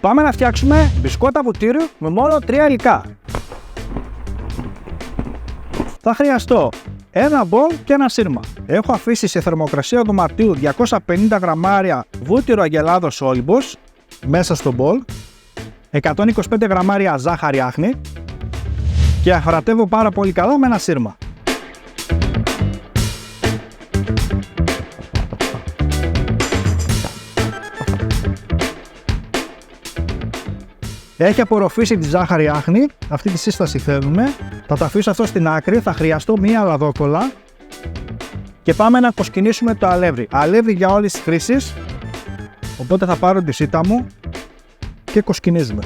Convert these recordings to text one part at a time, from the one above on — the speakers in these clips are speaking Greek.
Πάμε να φτιάξουμε μπισκότα βουτύριου με μόνο 3 υλικά. Θα χρειαστώ ένα μπολ και ένα σύρμα. Έχω αφήσει σε θερμοκρασία δωματίου 250 γραμμάρια βούτυρο αγελάδος όλυμπος μέσα στο μπολ, 125 γραμμάρια ζάχαρη άχνη και αφρατεύω πάρα πολύ καλά με ένα σύρμα. Έχει απορροφήσει τη ζάχαρη άχνη, αυτή τη σύσταση θέλουμε. Θα το αφήσω αυτό στην άκρη, θα χρειαστώ μία λαδόκολλα και πάμε να κοσκινήσουμε το αλεύρι. Αλεύρι για όλες τις χρήσεις, οπότε θα πάρω τη σίτα μου και κοσκινίζουμε.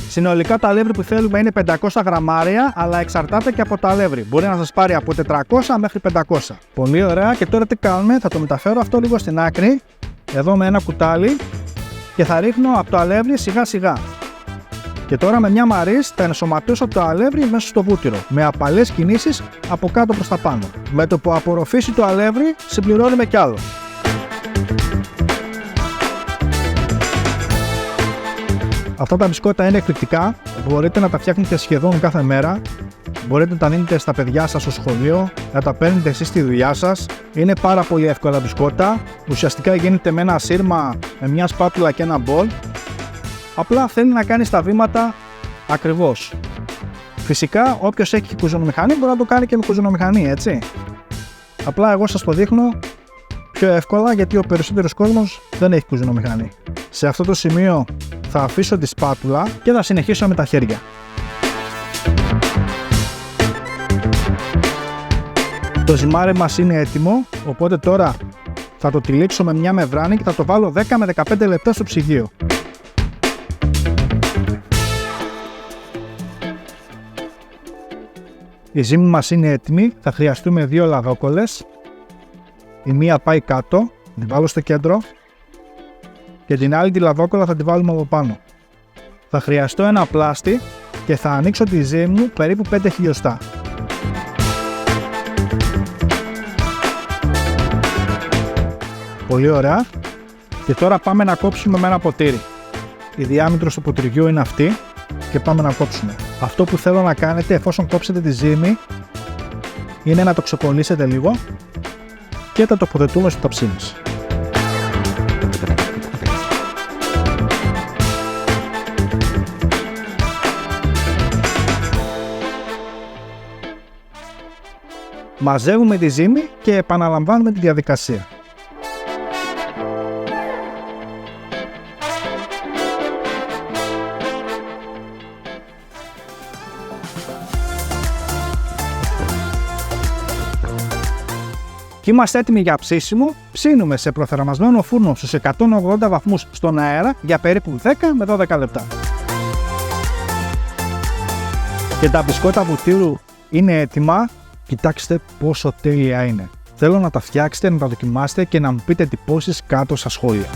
Συνολικά το αλεύρι που θέλουμε είναι 500 γραμμάρια, αλλά εξαρτάται και από το αλεύρι. Μπορεί να σας πάρει από 400 μέχρι 500. Πολύ ωραία, και τώρα τι κάνουμε, θα το μεταφέρω αυτό λίγο στην άκρη, εδώ με ένα κουτάλι και θα ρίχνω από το αλεύρι σιγά σιγά. Και τώρα με μια μαρίς θα ενσωματώσω το αλεύρι μέσα στο βούτυρο, με απαλές κινήσεις από κάτω προς τα πάνω. Με το που απορροφήσει το αλεύρι, συμπληρώνουμε κι άλλο. Αυτά τα μπισκότα είναι εκπληκτικά, μπορείτε να τα φτιάχνετε σχεδόν κάθε μέρα. Μπορείτε να τα δίνετε στα παιδιά σας στο σχολείο, να τα παίρνετε εσείς στη δουλειά σας. Είναι πάρα πολύ εύκολα μπισκότα, ουσιαστικά γίνεται με ένα σύρμα, με μια σπάτουλα και ένα μπολ. Απλά θέλει να κάνει τα βήματα ακριβώς. Φυσικά, όποιος έχει κουζινομηχανή μπορεί να το κάνει και με κουζινομηχανή, έτσι. Απλά εγώ σας το δείχνω πιο εύκολα, γιατί ο περισσότερος κόσμος δεν έχει κουζινομηχανή. Σε αυτό το σημείο θα αφήσω τη σπάτουλα και θα συνεχίσω με τα χέρια. Το ζυμάρι μας είναι έτοιμο, οπότε τώρα θα το τυλίξω με μια μεμβράνη και θα το βάλω 10 με 15 λεπτά στο ψυγείο. Η ζύμη μας είναι έτοιμη, θα χρειαστούμε 2 λαδόκολλες. Η μία πάει κάτω, την βάλω στο κέντρο και την άλλη τη λαδόκολλα θα τη βάλουμε από πάνω. Θα χρειαστώ ένα πλάστη και θα ανοίξω τη ζύμη μου περίπου 5 χιλιοστά. Πολύ ωραία. Και τώρα πάμε να κόψουμε με ένα ποτήρι. Η διάμετρος του ποτηριού είναι αυτή και πάμε να κόψουμε. Αυτό που θέλω να κάνετε εφόσον κόψετε τη ζύμη είναι να το ξεκολλήσετε λίγο και τα τοποθετούμε στο ταψί μας. Μαζεύουμε τη ζύμη και επαναλαμβάνουμε τη διαδικασία. Και είμαστε έτοιμοι για ψήσιμο. Ψήνουμε σε προθερμασμένο φούρνο στους 180 βαθμούς στον αέρα για περίπου 10 με 12 λεπτά. Και τα μπισκότα βουτύρου είναι έτοιμα. Κοιτάξτε πόσο τέλεια είναι. Θέλω να τα φτιάξετε, να τα δοκιμάσετε και να μου πείτε εντυπώσεις κάτω στα σχόλια.